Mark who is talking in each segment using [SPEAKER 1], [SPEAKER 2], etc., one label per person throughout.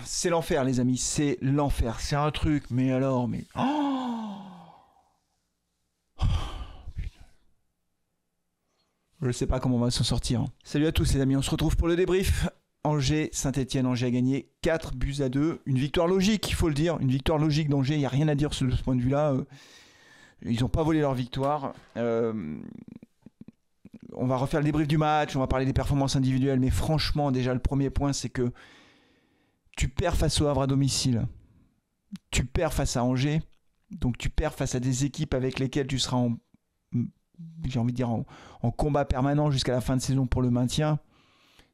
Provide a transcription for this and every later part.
[SPEAKER 1] c'est l'enfer, les amis, c'est l'enfer. C'est un truc, mais alors, mais... Oh, je ne sais pas comment on va s'en sortir. Hein. Salut à tous les amis, on se retrouve pour le débrief. Angers, Saint-Etienne, Angers a gagné 4-2. Une victoire logique, il faut le dire. Une victoire logique d'Angers, il n'y a rien à dire de ce point de vue-là. Ils n'ont pas volé leur victoire. On va refaire le débrief du match, on va parler des performances individuelles. Mais franchement, déjà, le premier point, c'est que tu perds face au Havre à domicile. Tu perds face à Angers. Donc tu perds face à des équipes avec lesquelles tu seras j'ai envie de dire en combat permanent jusqu'à la fin de saison pour le maintien.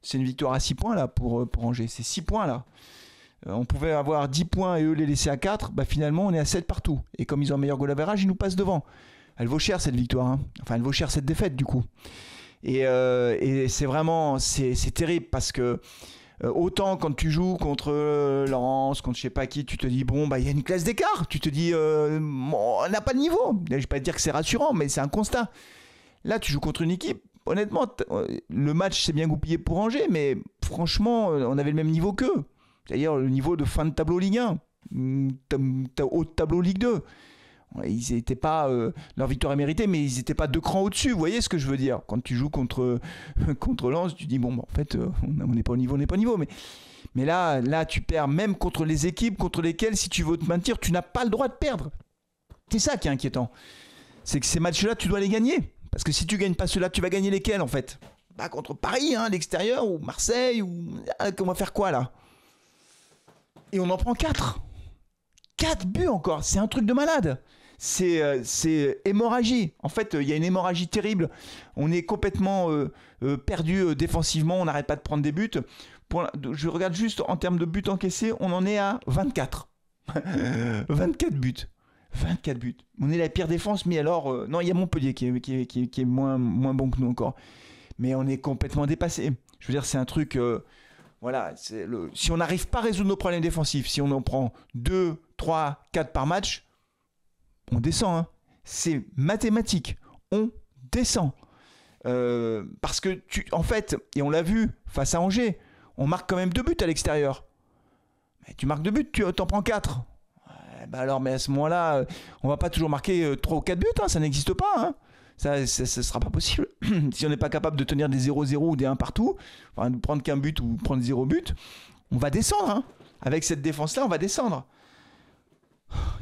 [SPEAKER 1] C'est une victoire à 6 points là pour Angers. C'est 6 points là. On pouvait avoir 10 points et eux les laisser à 4. Bah finalement on est à 7 partout. Et comme ils ont un meilleur goal average, ils nous passent devant. Elle vaut cher cette victoire. Hein. Enfin elle vaut cher cette défaite du coup. Et c'est vraiment c'est terrible parce que autant quand tu joues contre Lens, contre je sais pas qui, tu te dis bon bah il y a une classe d'écart. Tu te dis bon, on n'a pas de niveau. Je vais pas te dire que c'est rassurant, mais c'est un constat. Là tu joues contre une équipe. Honnêtement, le match s'est bien goupillé pour Angers, mais franchement, on avait le même niveau qu'eux. C'est-à-dire le niveau de fin de tableau Ligue 1, haut de tableau Ligue 2. Ils n'étaient pas, leur victoire est méritée, mais ils n'étaient pas 2 crans au-dessus. Vous voyez ce que je veux dire? Quand tu joues contre Lens, tu dis bon, bah, en fait, on n'est pas au niveau, on n'est pas au niveau. Mais là, tu perds même contre les équipes contre lesquelles, si tu veux te maintenir, tu n'as pas le droit de perdre. C'est ça qui est inquiétant. C'est que ces matchs-là, tu dois les gagner. Parce que si tu gagnes pas ceux-là, tu vas gagner lesquels en fait? Bah contre Paris, hein, l'extérieur, ou Marseille, ou... on va faire quoi là? Et on en prend 4. 4 buts encore, c'est un truc de malade. C'est hémorragie. En fait, il y a une hémorragie terrible. On est complètement perdu défensivement, on n'arrête pas de prendre des buts. Je regarde juste en termes de buts encaissés, on en est à 24. 24 buts. 24 buts. On est la pire défense, mais alors... non, il y a Montpellier qui est moins bon que nous encore. Mais on est complètement dépassé. Je veux dire, c'est un truc... voilà, si on n'arrive pas à résoudre nos problèmes défensifs, si on en prend 2, 3, 4 par match, on descend. Hein. C'est mathématique. On descend. Parce que, en fait, et on l'a vu face à Angers, on marque quand même 2 buts à l'extérieur. Mais tu marques 2 buts, tu t'en prends 4. Bah alors, mais à ce moment-là, on va pas toujours marquer 3 ou 4 buts, hein, ça n'existe pas. Hein. Ça sera pas possible. Si on n'est pas capable de tenir des 0-0 ou des 1 partout, enfin, de prendre qu'un but ou prendre 0 but, on va descendre. Hein. Avec cette défense-là, on va descendre.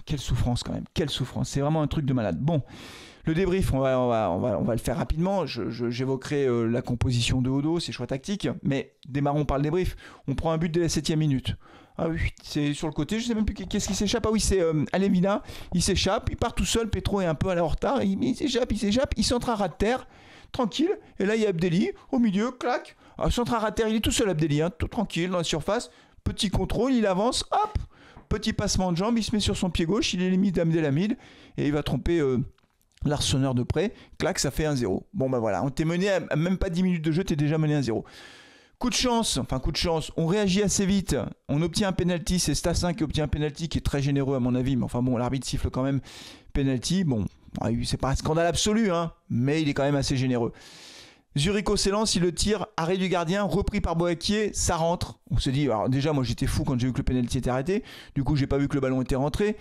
[SPEAKER 1] Quelle souffrance quand même, quelle souffrance. C'est vraiment un truc de malade. Bon, le débrief, on va le faire rapidement. J'évoquerai la composition de Odo, ses choix tactiques. Mais démarrons par le débrief. On prend un but dès la 7e minute. Ah oui, c'est sur le côté, je sais même plus qu'est-ce qui s'échappe. Ah oui, c'est Alemina, il s'échappe, il part tout seul, Petro est un peu à la retard, il s'échappe, il centre à ras de terre, tranquille, et là il y a Abdelli, au milieu, clac, centre à ras de terre, il est tout seul Abdelli, hein, tout tranquille dans la surface, petit contrôle, il avance, hop, petit passement de jambe, il se met sur son pied gauche, il est limite d'Abdelhamid, et il va tromper l'arseneur de près, clac, ça fait 1-0. Bon ben voilà, on t'est mené à même pas 10 minutes de jeu, t'es déjà mené 1-0. Coup de chance, on réagit assez vite, on obtient un penalty, c'est Stassin qui obtient un penalty qui est très généreux à mon avis, mais enfin bon, l'arbitre siffle quand même penalty, bon, c'est pas un scandale absolu, hein, mais il est quand même assez généreux. Zurico s'élance, il le tire, arrêt du gardien, repris par Boakier, ça rentre. On se dit, alors déjà moi j'étais fou quand j'ai vu que le penalty était arrêté, du coup j'ai pas vu que le ballon était rentré,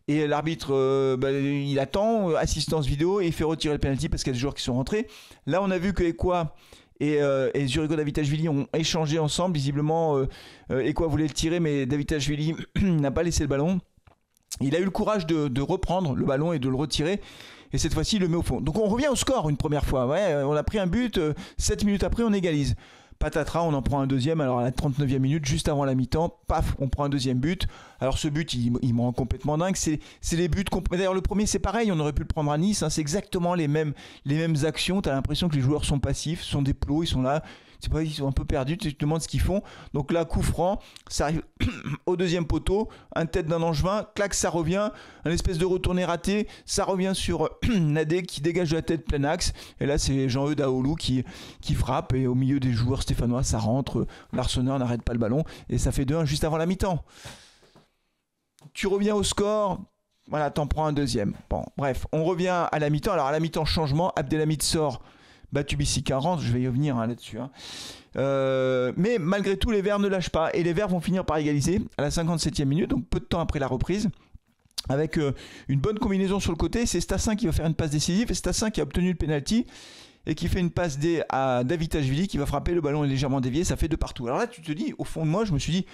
[SPEAKER 1] et l'arbitre il attend, assistance vidéo, et il fait retirer le penalty parce qu'il y a des joueurs qui sont rentrés. Là on a vu que Ekwa et Zurigo Davitashvili ont échangé ensemble. Visiblement, Ekwa voulait le tirer, mais Davitashvili n'a pas laissé le ballon. Il a eu le courage de reprendre le ballon et de le retirer. Et cette fois-ci, il le met au fond. Donc on revient au score une première fois. Ouais, on a pris un but, 7 minutes après, on égalise. Patatras, on en prend un deuxième. Alors à la 39e minute, juste avant la mi-temps, paf, on prend un deuxième but. Alors ce but, il me rend complètement dingue. C'est les buts. D'ailleurs, le premier, c'est pareil. On aurait pu le prendre à Nice. Hein, c'est exactement les mêmes actions. Tu as l'impression que les joueurs sont passifs, sont des plots, ils sont là. C'est pas, ils sont un peu perdus, tu te demandes ce qu'ils font. Donc là, coup franc, ça arrive au deuxième poteau, un tête d'un Angevin, clac, ça revient, un espèce de retourné raté, ça revient sur Nadé qui dégage de la tête plein axe. Et là, c'est Jean-Eudes Daoulou qui frappe, et au milieu des joueurs stéphanois, ça rentre, l'Arseneur n'arrête pas le ballon, et ça fait 2-1 juste avant la mi-temps. Tu reviens au score, voilà, t'en prends un deuxième. Bon, bref, on revient à la mi-temps. Alors à la mi-temps, changement, Abdelhamid sort. Batubisika rentre, je vais y revenir là-dessus. Mais malgré tout, les Verts ne lâchent pas. Et les Verts vont finir par égaliser à la 57e minute, donc peu de temps après la reprise. Avec une bonne combinaison sur le côté. C'est Stassin qui va faire une passe décisive. Et Stassin qui a obtenu le penalty. Et qui fait une passe à Davitashvili qui va frapper, le ballon est légèrement dévié, ça fait 2 partout. Alors là tu te dis, au fond de moi je me suis dit,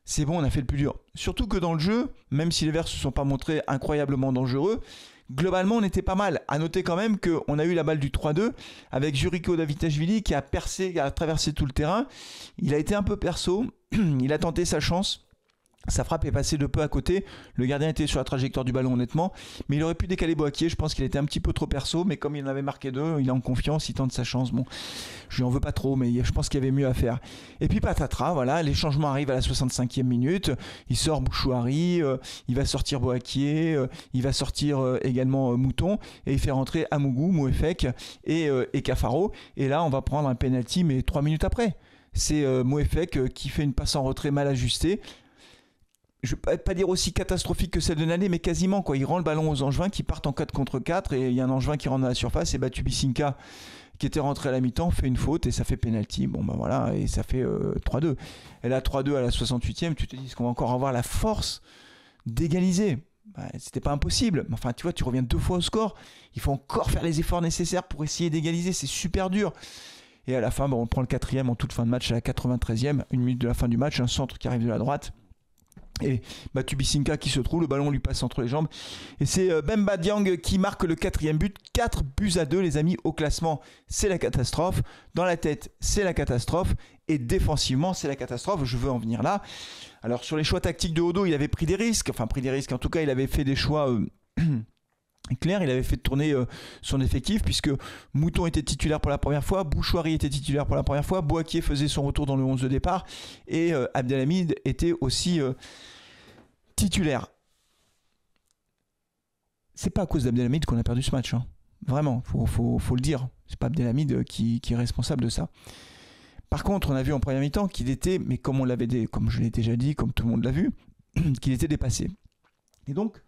[SPEAKER 1] c'est bon, on a fait le plus dur. Surtout que dans le jeu, même si les Verts ne se sont pas montrés incroyablement dangereux, globalement on était pas mal. À noter quand même qu'on a eu la balle du 3-2 avec Juriko Davitashvili qui a percé, qui a traversé tout le terrain. Il a été un peu perso, il a tenté sa chance. Sa frappe est passée de peu à côté. Le gardien était sur la trajectoire du ballon honnêtement. Mais il aurait pu décaler Boakier. Je pense qu'il était un petit peu trop perso. Mais comme il en avait marqué 2, il est en confiance, il tente sa chance. Bon, je lui en veux pas trop, mais je pense qu'il y avait mieux à faire. Et puis patatras, voilà, les changements arrivent à la 65e minute. Il sort Bouchouari, il va sortir Boakier, il va sortir également Mouton. Et il fait rentrer Amougou, Mouefek et Cafaro. Et là, on va prendre un penalty, mais 3 minutes après. C'est Mouefek qui fait une passe en retrait mal ajustée. Je ne vais pas dire aussi catastrophique que celle de Nané, mais quasiment quoi. Il rend le ballon aux Angevins qui partent en 4 contre 4 et il y a un Angevin qui rentre dans la surface et Batubisinka qui était rentré à la mi-temps fait une faute et ça fait penalty. Bon ben voilà, et ça fait 3-2. Et là 3-2 à la 68e, tu te dis est-ce qu'on va encore avoir la force d'égaliser? C'était pas impossible. Enfin tu vois, tu reviens 2 fois au score. Il faut encore faire les efforts nécessaires pour essayer d'égaliser, c'est super dur. Et à la fin, on prend le 4e en toute fin de match à la 93e, 1 minute de la fin du match, un centre qui arrive de la droite. Et Batubisinka qui se trouve, le ballon lui passe entre les jambes. Et c'est Bemba Diang qui marque le 4e but. 4-2 les amis au classement. C'est la catastrophe. Dans la tête, c'est la catastrophe. Et défensivement, c'est la catastrophe. Je veux en venir là. Alors sur les choix tactiques de Odo, il avait pris des risques. Enfin pris des risques. En tout cas, il avait fait des choix... clair, il avait fait tourner son effectif puisque Mouton était titulaire pour la première fois, Bouchouari était titulaire pour la première fois, Boakier faisait son retour dans le 11 de départ et Abdelhamid était aussi titulaire. C'est pas à cause d'Abdelhamid qu'on a perdu ce match, hein. Vraiment, faut le dire. C'est pas Abdelhamid qui est responsable de ça. Par contre, on a vu en première mi-temps qu'il était, mais comme je l'ai déjà dit, comme tout le monde l'a vu, qu'il était dépassé. Et donc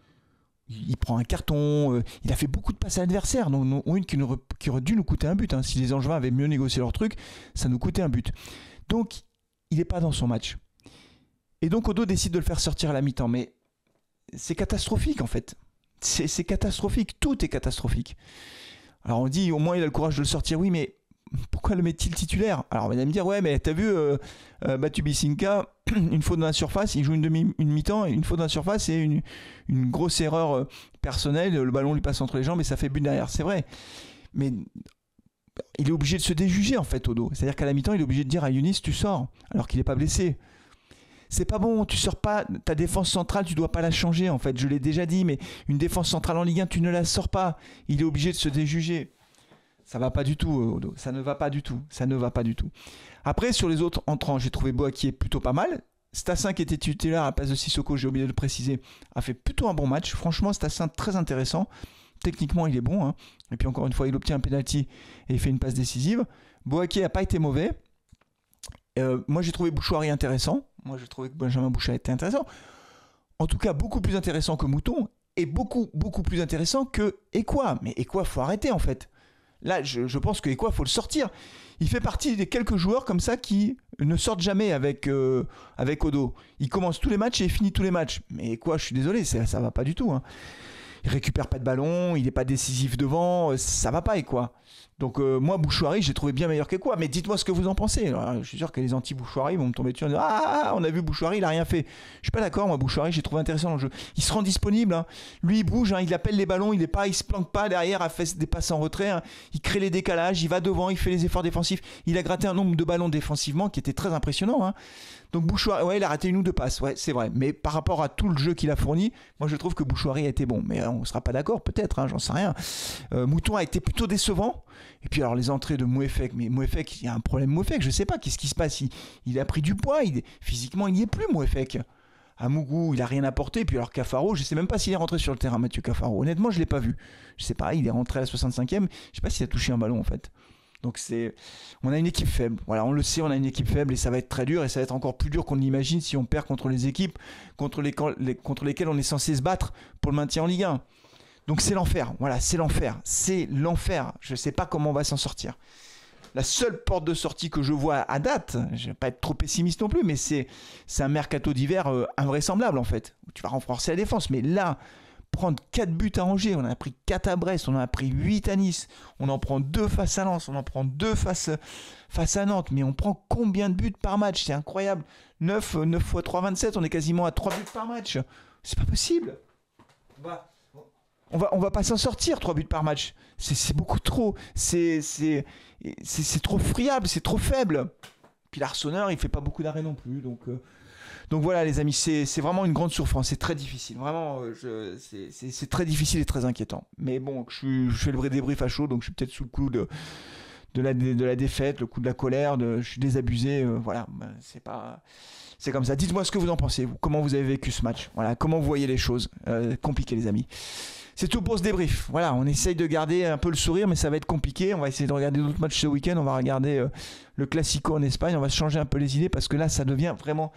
[SPEAKER 1] il prend un carton, il a fait beaucoup de passes à l'adversaire, donc une qui aurait dû nous coûter un but. Hein. Si les Angevins avaient mieux négocié leur truc, ça nous coûtait un but. Donc, il n'est pas dans son match. Et donc, Odo décide de le faire sortir à la mi-temps. Mais c'est catastrophique, en fait. C'est catastrophique. Tout est catastrophique. Alors, on dit, au moins, il a le courage de le sortir. Oui, mais pourquoi le met-il titulaire? Alors, on va me dire, ouais, mais t'as vu Batubisinka, une faute dans la surface, il joue une mi-temps, une faute dans la surface et une grosse erreur personnelle, le ballon lui passe entre les jambes et ça fait but derrière. C'est vrai. Mais il est obligé de se déjuger, en fait, Odo. C'est-à-dire qu'à la mi-temps, il est obligé de dire à Younis, tu sors, alors qu'il n'est pas blessé. C'est pas bon, tu sors pas, ta défense centrale, tu dois pas la changer, en fait. Je l'ai déjà dit, mais une défense centrale en Ligue 1, tu ne la sors pas. Il est obligé de se déjuger. Ça va pas du tout, Odo. Ça ne va pas du tout. Ça ne va pas du tout. Après, sur les autres entrants, j'ai trouvé Boakier plutôt pas mal. Stassin, qui était titulaire à la place de Sissoko, j'ai oublié de le préciser, a fait plutôt un bon match. Franchement, Stassin, très intéressant. Techniquement, il est bon. Hein. Et puis, encore une fois, il obtient un penalty et il fait une passe décisive. Boakier n'a pas été mauvais. Moi, j'ai trouvé Bouchouari intéressant. Moi, j'ai trouvé que Benjamin Bouchard était intéressant. En tout cas, beaucoup plus intéressant que Mouton. Et beaucoup, beaucoup plus intéressant que Ekwa. Mais Ekwa, faut arrêter, en fait. Là, je pense que Ekwa, il faut le sortir. Il fait partie des quelques joueurs comme ça qui ne sortent jamais avec Odo. Il commence tous les matchs et il finit tous les matchs. Mais Ekwa, je suis désolé, ça va pas du tout. Hein. Il récupère pas de ballon, il n'est pas décisif devant, ça va pas Ekwa. Donc moi, Bouchouari, j'ai trouvé bien meilleur qu'Ekwa. Mais dites-moi ce que vous en pensez. Alors, je suis sûr que les anti-Bouchouari vont me tomber dessus en disant « Ah, on a vu Bouchouari, il n'a rien fait. » Je suis pas d'accord, moi, Bouchouari, j'ai trouvé intéressant dans le jeu. Il se rend disponible. Hein. Lui, il bouge, hein, il appelle les ballons, il se planque pas derrière à faire des passes en retrait. Hein. Il crée les décalages, il va devant, il fait les efforts défensifs. Il a gratté un nombre de ballons défensivement qui était très impressionnant. Hein. Donc Bouchouari, ouais, il a raté 1 ou 2 passes, ouais, c'est vrai. Mais par rapport à tout le jeu qu'il a fourni, moi je trouve que Bouchouari a été bon. Mais on ne sera pas d'accord, peut-être, hein, j'en sais rien. Mouton a été plutôt décevant. Et puis alors les entrées de Mouefek, mais Mouefek, il y a un problème Mouefek, je sais pas, qu'est-ce qui se passe, il a pris du poids, physiquement il n'y est plus Mouefek. Amougou, il a rien apporté, et puis alors Cafaro, je sais même pas s'il est rentré sur le terrain, Mathieu Cafaro. Honnêtement, je l'ai pas vu. Je sais pas, il est rentré à la 65e, je sais pas s'il a touché un ballon en fait. Donc on a une équipe faible. Voilà, on le sait, on a une équipe faible et ça va être très dur et ça va être encore plus dur qu'on l'imagine si on perd contre les équipes contre lesquelles on est censé se battre pour le maintien en Ligue 1. Donc c'est l'enfer, voilà, c'est l'enfer. C'est l'enfer. Je ne sais pas comment on va s'en sortir. La seule porte de sortie que je vois à date, je ne vais pas être trop pessimiste non plus, mais c'est un mercato d'hiver invraisemblable en fait. Tu vas renforcer la défense, mais là, prendre 4 buts à Angers, on en a pris 4 à Brest, on en a pris 8 à Nice, on en prend 2 face à Lens, on en prend 2 face à Nantes, mais on prend combien de buts par match? C'est incroyable. 9 x 3, 27, on est quasiment à 3 buts par match. C'est pas possible. On va pas s'en sortir, 3 buts par match. C'est beaucoup trop. C'est trop friable, c'est trop faible. Puis l'Arsenal, il fait pas beaucoup d'arrêts non plus. Donc voilà les amis, c'est vraiment une grande souffrance. C'est très difficile. Vraiment, c'est très difficile et très inquiétant. Mais bon, je fais le vrai débrief à chaud, donc je suis peut-être sous le coup de la défaite, le coup de la colère, je suis désabusé. Voilà, c'est comme ça. Dites-moi ce que vous en pensez. Comment vous avez vécu ce match? Voilà, comment vous voyez les choses? Compliqué les amis. C'est tout pour ce débrief. Voilà, on essaye de garder un peu le sourire, mais ça va être compliqué. On va essayer de regarder d'autres matchs ce week-end. On va regarder le Classico en Espagne. On va se changer un peu les idées parce que là, ça devient vraiment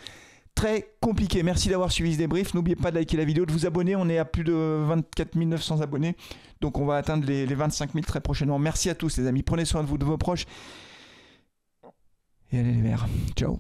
[SPEAKER 1] très compliqué. Merci d'avoir suivi ce débrief. N'oubliez pas de liker la vidéo, de vous abonner. On est à plus de 24 900 abonnés. Donc, on va atteindre les 25 000 très prochainement. Merci à tous, les amis. Prenez soin de vous, de vos proches. Et allez les Verts. Ciao.